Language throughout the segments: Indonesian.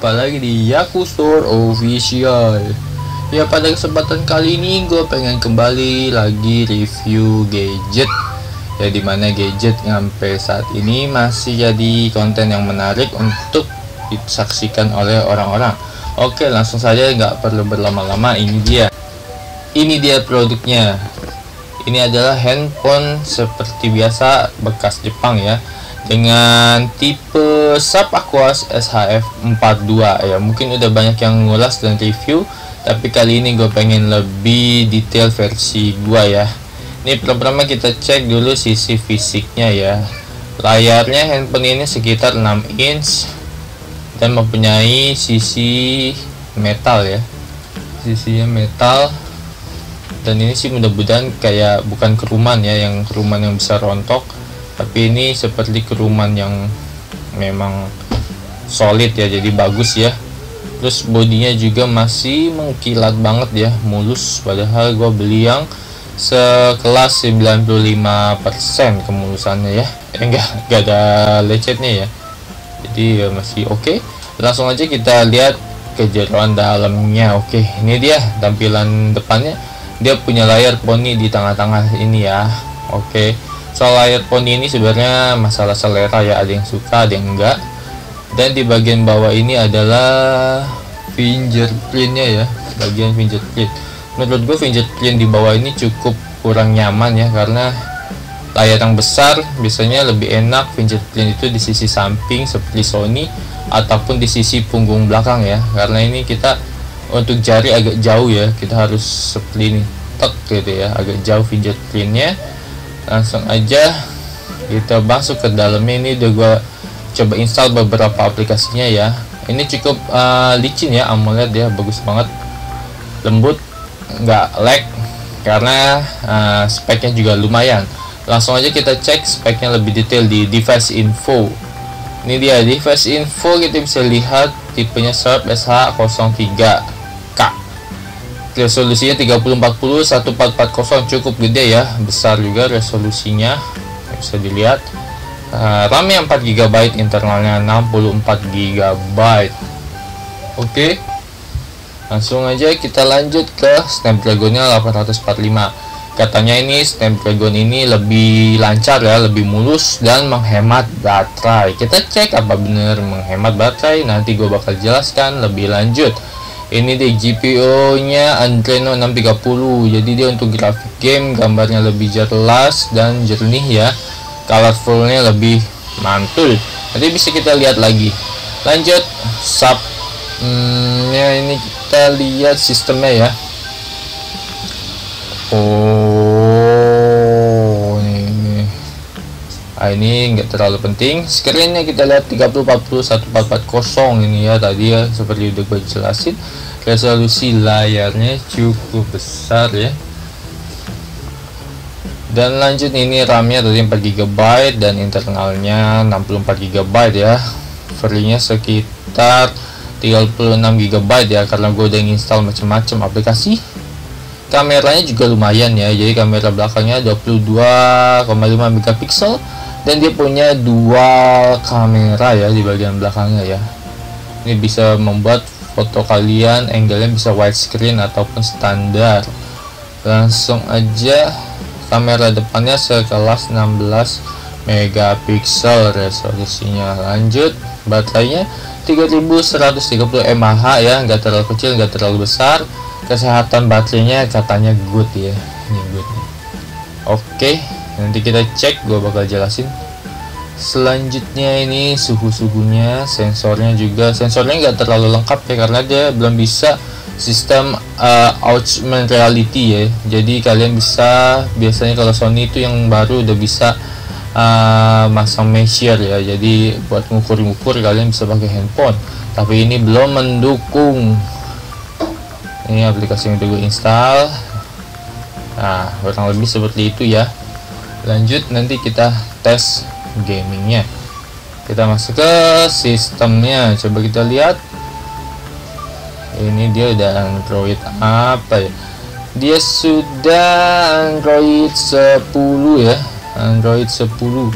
jumpa lagi di Yaku Store Official. Ya, pada kesempatan kali ini gue pengen kembali lagi review gadget. Ya, dimana gadget sampai saat ini masih jadi konten yang menarik untuk disaksikan oleh orang-orang. Oke, langsung saja, nggak perlu berlama-lama. Ini dia produknya. Ini adalah handphone seperti biasa bekas Jepang ya, dengan tipe Sharp Aquos SHF 42 ya. Mungkin udah banyak yang ngulas dan review, tapi kali ini gue pengen lebih detail versi gua ya. Ini pertama kita cek dulu sisi fisiknya ya. Layarnya handphone ini sekitar 6 inch dan mempunyai sisi metal ya. Sisinya metal. Dan ini sih mudah-mudahan kayak bukan keruman ya, yang keruman yang bisa rontok, tapi ini seperti keruman yang memang solid ya, jadi bagus ya. Terus bodinya juga masih mengkilat banget ya, mulus, padahal gua beli yang sekelas 95% kemulusannya ya. Enggak ada lecetnya ya, jadi ya masih oke. Langsung aja kita lihat kejeroan dalamnya. Oke, ini dia tampilan depannya. Dia punya layar poni di tengah-tengah ini ya. Oke, soal layar poni ini sebenarnya masalah selera ya, ada yang suka ada yang enggak. Dan di bagian bawah ini adalah fingerprintnya ya, bagian fingerprint. Menurut gue fingerprint di bawah ini cukup kurang nyaman ya, karena layar yang besar biasanya lebih enak fingerprint itu di sisi samping seperti Sony, ataupun di sisi punggung belakang ya. Karena ini kita untuk jari agak jauh ya, kita harus seperti ini, tek gitu ya, agak jauh fingerprintnya. Langsung aja kita masuk ke dalamnya. Ini udah gua coba install beberapa aplikasinya ya. Ini cukup licin ya, AMOLED ya, bagus banget, lembut, nggak lag, karena speknya juga lumayan. Langsung aja kita cek speknya lebih detail di device info. Ini dia device info, kita bisa lihat tipenya Sharp SH03K. Resolusinya 3040 1440, cukup gede ya, besar juga resolusinya, bisa dilihat. RAM-nya 4GB, internalnya 64GB. Oke, langsung aja kita lanjut ke Snapdragon-nya 845. Katanya ini Snapdragon ini lebih lancar ya, lebih mulus dan menghemat baterai. Kita cek apa bener menghemat baterai, nanti gue bakal jelaskan lebih lanjut. Ini di GPU-nya Adreno 630, jadi dia untuk grafik game gambarnya lebih jelas dan jernih ya, colorfulnya lebih mantul. Nanti bisa kita lihat lagi. Lanjut ya, ini kita lihat sistemnya ya. Ini enggak terlalu penting. Screennya kita lihat 3040 1440 ini ya, tadi ya seperti udah gue jelasin. Resolusi layarnya cukup besar ya. Dan lanjut, ini RAM-nya tadi 4GB dan internalnya 64GB ya. Free-nya sekitar 36GB ya, karena gue udah install macam-macam aplikasi. Kameranya juga lumayan ya, jadi kamera belakangnya 22,5 megapiksel dan dia punya dual kamera ya di bagian belakangnya ya. Ini bisa membuat foto kalian angle-nya bisa widescreen ataupun standar. Langsung aja, kamera depannya sekelas 16 megapiksel resolusinya. Lanjut, baterainya 3130 mAh ya, nggak terlalu kecil nggak terlalu besar. Kesehatan baterainya katanya good ya, ini good. Oke, nanti kita cek, gue bakal jelasin. Selanjutnya ini suhunya, sensornya nggak terlalu lengkap ya, karena dia belum bisa sistem augmented reality ya. Jadi kalian bisa, biasanya kalau Sony itu yang baru udah bisa masang measure ya, jadi buat ngukur kalian bisa pakai handphone, tapi ini belum mendukung. Ini aplikasi yang udah gue install. Nah, kurang lebih seperti itu ya. Lanjut, nanti kita tes gamingnya. Kita masuk ke sistemnya, coba kita lihat. Ini dia udah Android apa ya, dia sudah Android 10 ya, Android 10.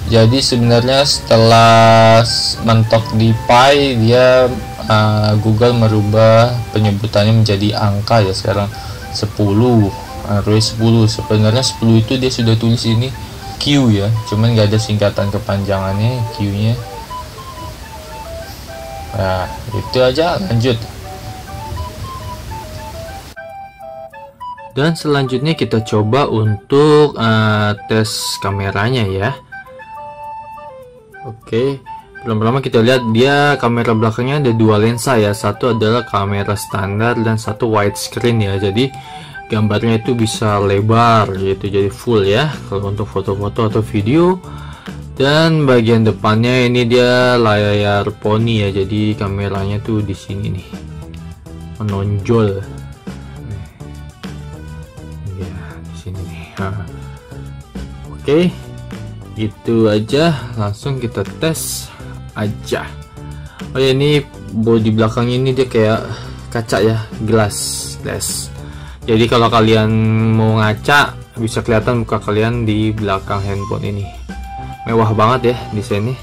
Jadi sebenarnya setelah mentok di Pi, dia Google merubah penyebutannya menjadi angka ya, sekarang 10, Android 10. Sebenarnya 10 itu dia sudah tulis ini Q ya, cuman nggak ada singkatan kepanjangannya Q nya. Nah itu aja, lanjut. Dan selanjutnya kita coba untuk tes kameranya ya. Oke, pertama kita lihat dia kamera belakangnya ada dua lensa ya, satu adalah kamera standar dan satu widescreen ya, jadi gambarnya itu bisa lebar gitu, jadi full ya kalau untuk foto-foto atau video. Dan bagian depannya ini dia layar poni ya, jadi kameranya tuh di sini nih menonjol ya, di sini nih. Oke, itu aja, langsung kita tes aja. Oh ya, ini bodi belakang ini dia kayak kaca ya, glass. Jadi kalau kalian mau ngaca bisa kelihatan muka kalian di belakang handphone ini. Mewah banget ya desainnya.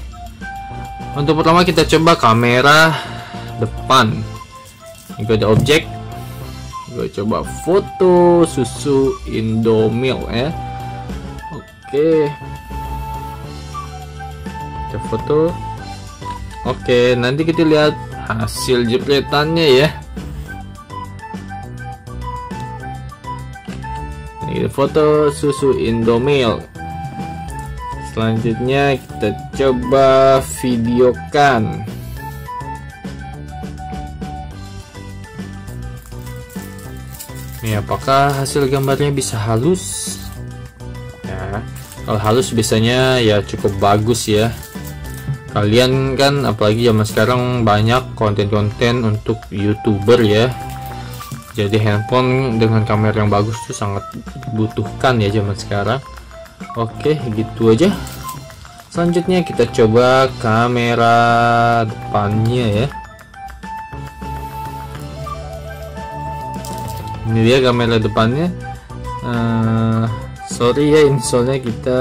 Untuk pertama kita coba kamera depan. Ini ada objek. Gue coba foto susu Indomilk ya. Oke. Kita foto. Oke, nanti kita lihat hasil jepretannya ya. Ini foto susu Indomilk. Selanjutnya kita coba videokan. Nih, apakah hasil gambarnya bisa halus? Ya, kalau halus biasanya ya cukup bagus ya. Kalian kan apalagi zaman sekarang banyak konten-konten untuk YouTuber ya. Jadi handphone dengan kamera yang bagus tuh sangat dibutuhkan ya zaman sekarang. Oke, gitu aja. Selanjutnya kita coba kamera depannya ya. Ini dia kamera depannya. Sorry ya, ini soalnya kita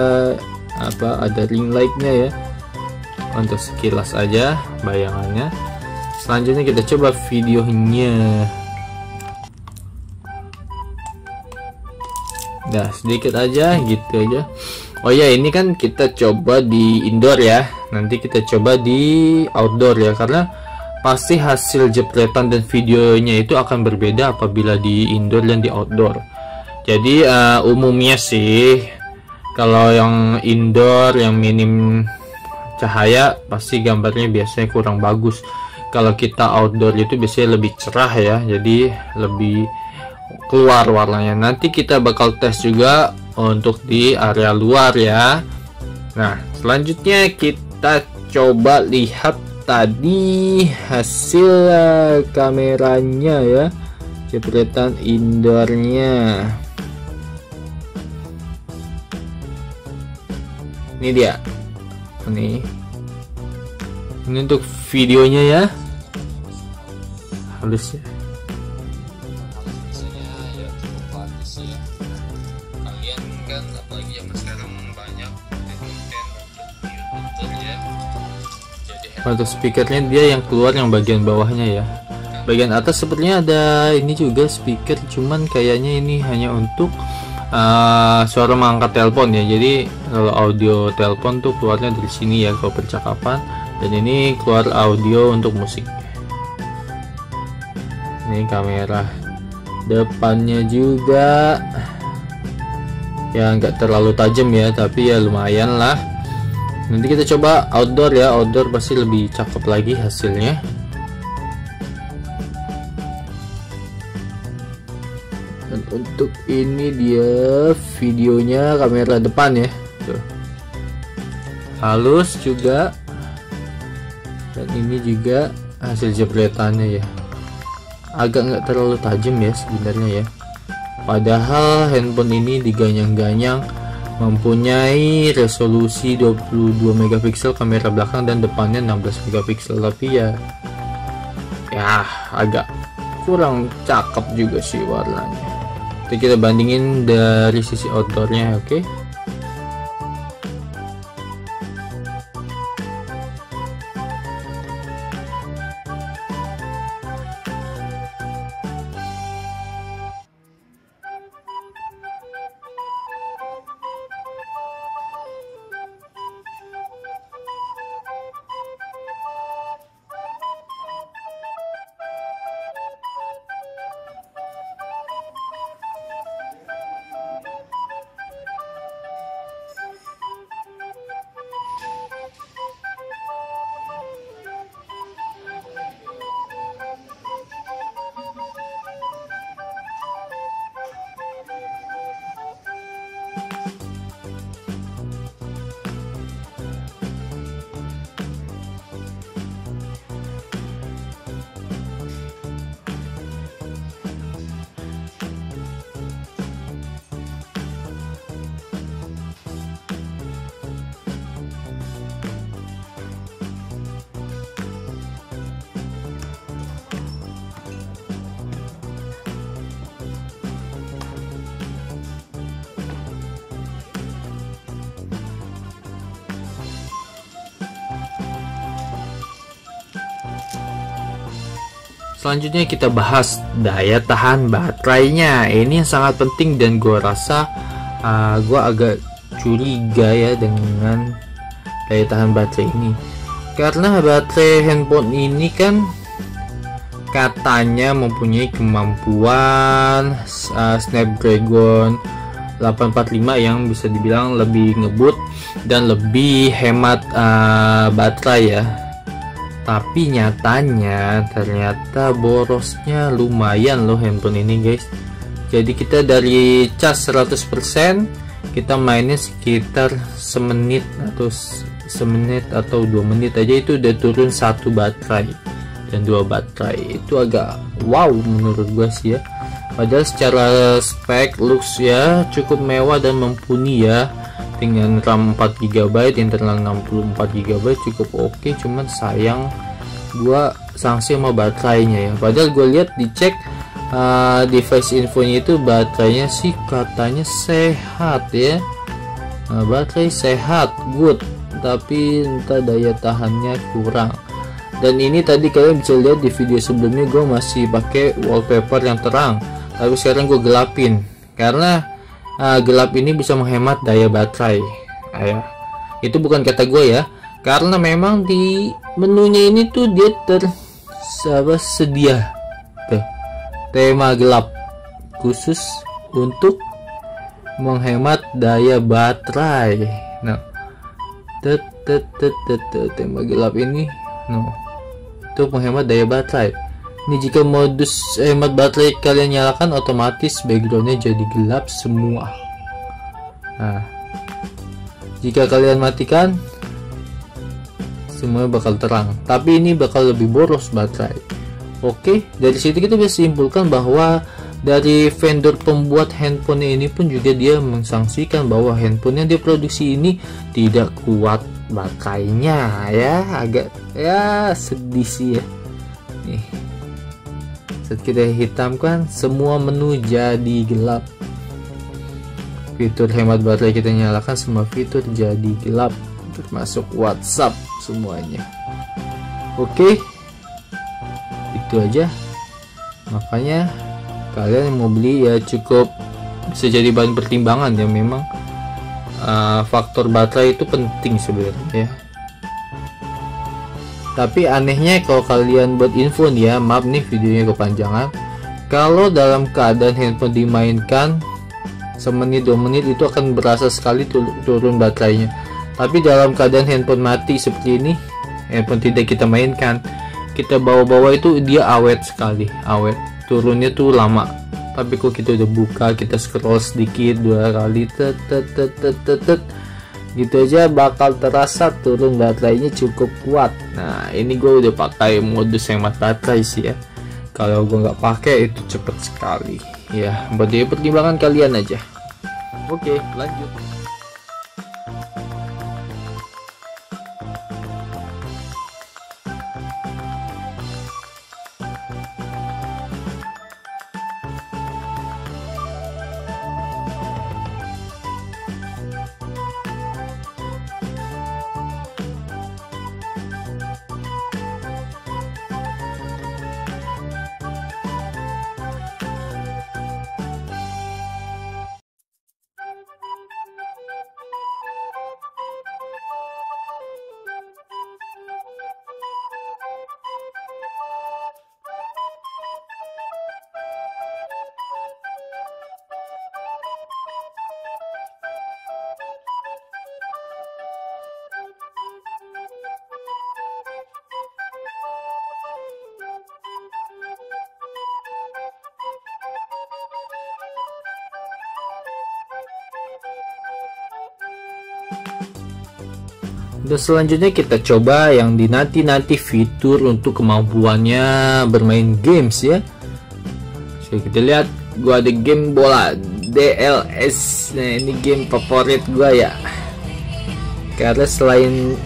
ada ring lightnya ya. Untuk sekilas aja bayangannya. Selanjutnya kita coba videonya. Nah, sedikit aja gitu aja. Oh ya, ini kan kita coba di indoor ya, nanti kita coba di outdoor ya, karena pasti hasil jepretan dan videonya itu akan berbeda apabila di indoor dan di outdoor. Jadi umumnya sih kalau yang indoor yang minim cahaya pasti gambarnya biasanya kurang bagus. Kalau kita outdoor itu biasanya lebih cerah ya, jadi lebih keluar warnanya. Nanti kita bakal tes juga untuk di area luar ya. Nah, selanjutnya kita coba lihat tadi hasil kameranya ya, jepretan indoornya. Ini dia. Ini untuk videonya ya. Halus ya. Untuk speakernya dia yang keluar yang bagian bawahnya ya, bagian atas sepertinya ada ini juga speaker, cuman kayaknya ini hanya untuk suara mengangkat telepon ya. Jadi kalau audio telepon tuh keluarnya dari sini ya kalau percakapan, dan ini keluar audio untuk musik. Ini kamera depannya juga ya, nggak terlalu tajam ya, tapi ya lumayan lah. Nanti kita coba outdoor ya, outdoor pasti lebih cakep lagi hasilnya. Dan untuk ini dia videonya kamera depan ya. Tuh. Halus juga. Dan ini juga hasil jepretannya ya. Agak nggak terlalu tajam ya sebenarnya ya. Padahal handphone ini diganyang-ganyang mempunyai resolusi 22 megapiksel kamera belakang dan depannya 16 megapiksel, tapi ya agak kurang cakep juga sih warnanya. Jadi kita bandingin dari sisi outdoornya, oke. Selanjutnya kita bahas daya tahan baterainya. Ini yang sangat penting dan gue rasa gue agak curiga ya dengan daya tahan baterai ini, karena baterai handphone ini kan katanya mempunyai kemampuan Snapdragon 845 yang bisa dibilang lebih ngebut dan lebih hemat baterai ya. Tapi nyatanya ternyata borosnya lumayan loh handphone ini guys. Jadi kita dari cas 100% kita mainnya sekitar semenit atau 2 menit aja itu udah turun 1 baterai dan 2 baterai. Itu agak wow menurut gua sih ya. Padahal secara spek looks ya cukup mewah dan mumpuni ya, dengan RAM 4 GB, internal 64 GB cukup oke. Cuman sayang gua sanksi sama baterainya ya. Padahal gue lihat dicek device infonya itu baterainya sih katanya sehat ya. Baterai sehat, good, tapi entah daya tahannya kurang. Dan ini tadi kalian bisa lihat di video sebelumnya gue masih pakai wallpaper yang terang, tapi sekarang gue gelapin karena gelap ini bisa menghemat daya baterai. Itu bukan kata gue ya, karena memang di menunya ini tuh dia tersedia tema gelap khusus untuk menghemat daya baterai. Nah, tema gelap ini untuk menghemat daya baterai. Ini jika modus hemat baterai kalian nyalakan, otomatis backgroundnya jadi gelap semua. Nah, jika kalian matikan, semuanya bakal terang, tapi ini bakal lebih boros baterai. Oke, dari situ kita bisa simpulkan bahwa dari vendor pembuat handphone ini pun juga dia mensangsikan bahwa handphone yang diproduksi ini tidak kuat baterainya ya. Agak ya sedih sih ya. Nih, saat kita hitamkan semua menu jadi gelap, fitur hemat baterai kita nyalakan, semua fitur jadi gelap termasuk WhatsApp semuanya. Oke, itu aja. Makanya kalian yang mau beli ya cukup bisa jadi bahan pertimbangan ya. Memang faktor baterai itu penting sebenarnya ya. Tapi anehnya kalau kalian buat info nih ya, maaf nih videonya kepanjangan, kalau dalam keadaan handphone dimainkan semenit 2 menit itu akan berasa sekali turun baterainya. Tapi dalam keadaan handphone mati seperti ini, handphone tidak kita mainkan, kita bawa-bawa itu dia awet sekali, awet, turunnya tuh lama. Tapi kok kita udah buka, kita scroll sedikit 2 kali gitu aja bakal terasa turun baterainya cukup kuat. Nah, ini gue udah pakai modus hemat baterai sih ya. Kalau gue nggak pakai itu cepet sekali ya. Buat dia pertimbangan kalian aja. Oke, lanjut. Dan selanjutnya kita coba yang dinanti-nanti fitur untuk kemampuannya bermain games ya. So, kita lihat gua ada game bola DLS. Nah, ini game favorit gua ya. Karena selain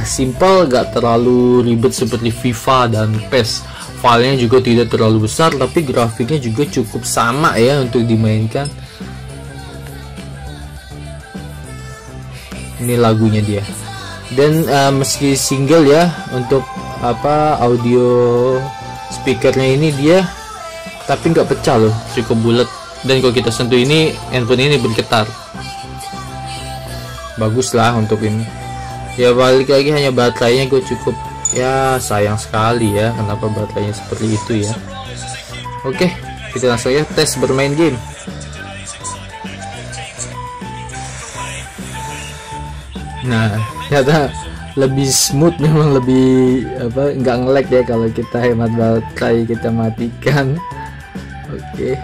simple, gak terlalu ribet seperti FIFA dan PES. Filenya juga tidak terlalu besar, tapi grafiknya juga cukup sama ya untuk dimainkan. Ini lagunya dia. Dan meski single ya, untuk audio speakernya ini dia, tapi nggak pecah loh, cukup bulat. Dan kalau kita sentuh ini, handphone ini bergetar. Bagus lah untuk ini. Ya balik lagi, hanya baterainya gue cukup, ya sayang sekali ya kenapa baterainya seperti itu ya. Oke, kita langsung ya tes bermain game. Nah, ternyata lebih smooth, memang lebih nggak nge-lag ya kalau kita hemat baterai, kita matikan. Oke.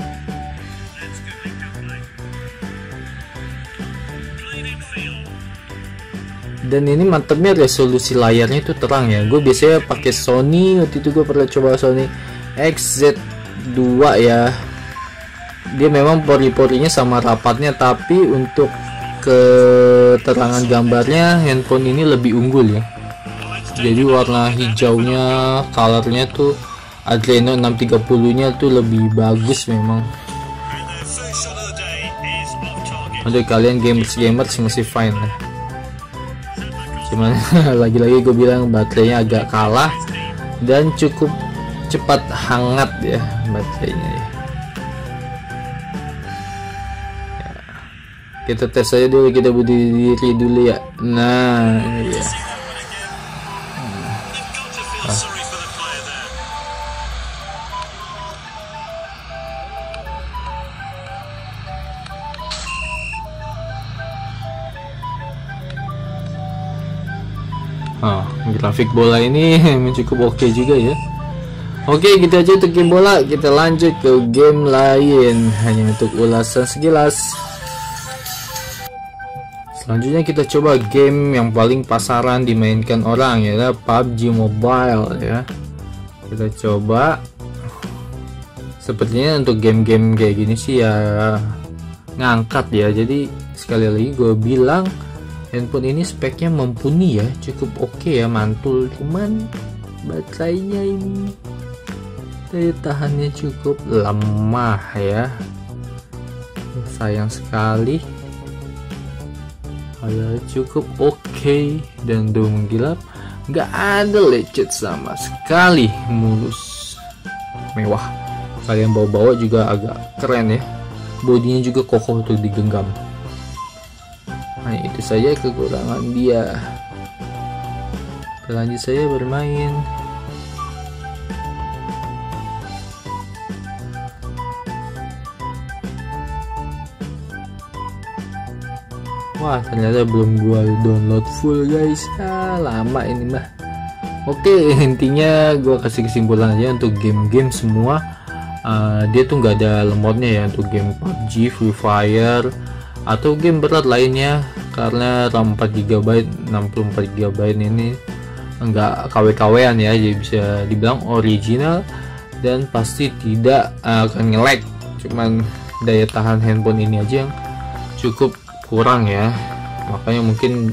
Dan ini mantepnya resolusi layarnya itu terang ya. Gue biasanya pakai Sony, waktu itu gue pernah coba Sony XZ2 ya. Dia memang pori-porinya sama rapatnya, tapi untuk keterangan gambarnya handphone ini lebih unggul ya. Jadi warna hijaunya, colornya tuh Adreno 630 nya tuh lebih bagus memang. Untuk kalian gamers masih fine lah. Cuman lagi-lagi gue bilang baterainya agak kalah dan cukup cepat hangat ya baterainya ya. Kita tes aja dulu, kita berdiri dulu ya. Nah, ya. Grafik bola ini cukup oke juga ya. Oke, gitu aja untuk game bola. Kita lanjut ke game lain, hanya untuk ulasan sekilas. Selanjutnya kita coba game yang paling pasaran dimainkan orang ya, PUBG Mobile ya. Kita coba. Sepertinya untuk game-game kayak gini sih ya ngangkat ya. Jadi sekali lagi gue bilang handphone ini speknya mumpuni ya, cukup oke ya, mantul. Cuman baterainya ini daya tahannya cukup lemah ya, sayang sekali. Cukup oke dan do menggilap, nggak ada lecet sama sekali, mulus, mewah. Kalian bawa-bawa juga agak keren ya, bodinya juga kokoh untuk digenggam. Nah, itu saja kekurangan dia. Lanjut saya bermain. Wah, ternyata belum gua download full guys. Lama ini mah. Oke, intinya gua kasih kesimpulan aja untuk game-game semua. Dia tuh nggak ada lemotnya ya untuk game PUBG, Free Fire, atau game berat lainnya, karena RAM 4GB 64GB ini enggak KW-KWan ya, jadi bisa dibilang original dan pasti tidak akan nge-lag. Cuman daya tahan handphone ini aja yang cukup kurang ya, makanya mungkin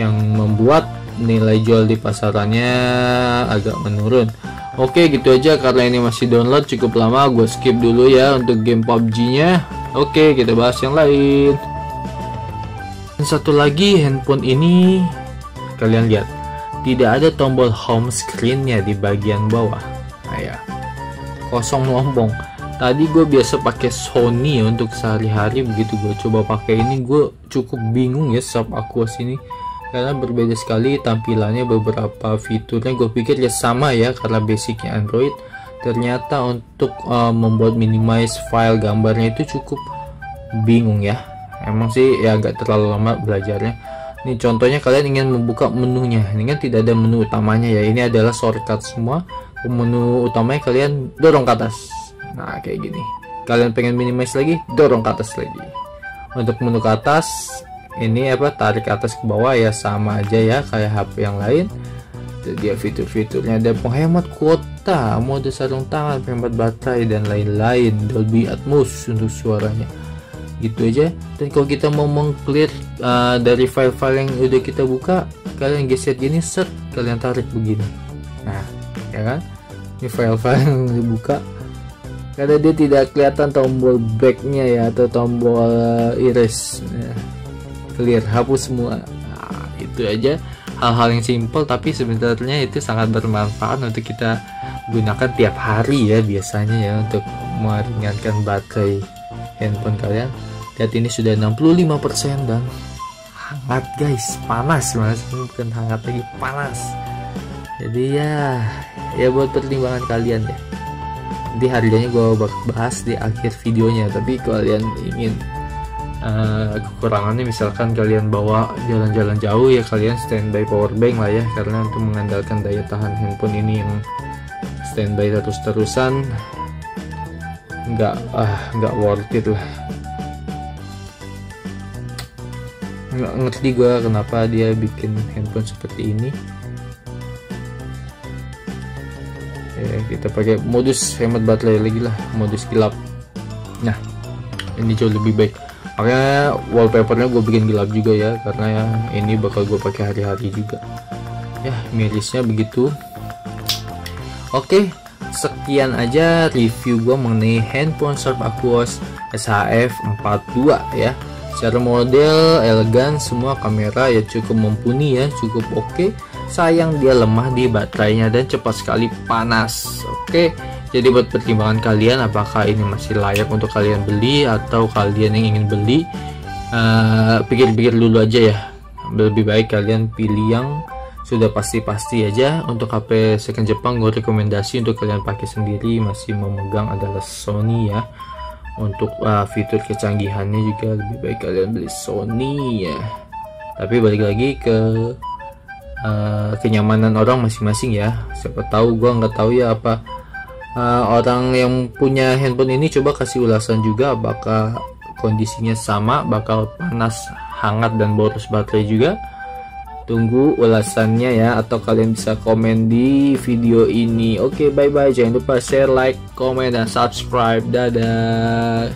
yang membuat nilai jual di pasarannya agak menurun. Oke, gitu aja, karena ini masih download cukup lama, gue skip dulu ya untuk game PUBG nya. Oke, kita bahas yang lain. Dan satu lagi, handphone ini kalian lihat tidak ada tombol home screen-nya di bagian bawah. Nah, ya, kosong melompong. Tadi gue biasa pakai Sony ya untuk sehari-hari, begitu gue coba pakai ini gue cukup bingung ya Sub Aquos ini, karena berbeda sekali tampilannya, beberapa fiturnya gue pikir ya sama ya karena basicnya Android. Ternyata untuk membuat minimize file gambarnya itu cukup bingung ya. Emang sih ya agak terlalu lama belajarnya. Ini contohnya kalian ingin membuka menunya, ini kan tidak ada menu utamanya ya, ini adalah shortcut semua. Menu utamanya kalian dorong ke atas. Nah, kayak gini. Kalian pengen minimize lagi, dorong ke atas lagi. Untuk menu ke atas ini apa, tarik atas ke bawah ya sama aja ya kayak HP yang lain. Itu dia fitur-fiturnya, ada penghemat kuota, mode sarung tangan, penghemat baterai dan lain-lain, Dolby Atmos untuk suaranya. Gitu aja. Dan kalau kita mau meng-clear dari file-file yang udah kita buka, kalian geser gini, set, kalian tarik begini. Nah, ya kan? Ini file-file yang dibuka. Karena dia tidak kelihatan tombol backnya ya, atau tombol erase. Nah, clear, hapus semua. Nah, itu aja. Hal-hal yang simple tapi sebenarnya itu sangat bermanfaat untuk kita gunakan tiap hari ya biasanya ya, untuk meringankan baterai handphone kalian. Lihat ini sudah 65% dan hangat guys, panas mas, bukan hangat lagi, panas. Jadi ya buat pertimbangan kalian ya. Nanti harganya gue bakal bahas di akhir videonya, tapi kalian ingin kekurangannya misalkan kalian bawa jalan-jalan jauh ya, kalian standby power bank lah ya, karena untuk mengandalkan daya tahan handphone ini yang standby terus-terusan nggak worth it lah. Nggak ngerti gue kenapa dia bikin handphone seperti ini ya. Kita pakai modus hemat baterai lagi lah, modus gelap. Nah, ini jauh lebih baik. Makanya wallpapernya gue bikin gelap juga ya, karena ya ini bakal gue pakai hari-hari juga ya. Mirisnya begitu. Oke, sekian aja review gue mengenai handphone Sharp Aquos SHF 42 ya. Secara model, elegan, semua kamera ya cukup mumpuni ya, cukup oke. Sayang dia lemah di baterainya dan cepat sekali panas. Oke, jadi buat pertimbangan kalian, apakah ini masih layak untuk kalian beli, atau kalian yang ingin beli, pikir-pikir dulu aja ya. Lebih baik kalian pilih yang sudah pasti-pasti aja. Untuk HP second Jepang gue rekomendasi untuk kalian pakai sendiri masih memegang adalah Sony ya. Untuk fitur kecanggihannya juga lebih baik kalian beli Sony ya. Tapi balik lagi ke kenyamanan orang masing-masing ya. Siapa tahu, gua nggak tahu ya apa orang yang punya handphone ini, coba kasih ulasan juga apakah kondisinya sama, bakal panas, hangat dan boros baterai juga. Tunggu ulasannya ya, atau kalian bisa komen di video ini. Oke, bye bye, jangan lupa share, like, komen dan subscribe. Dadah.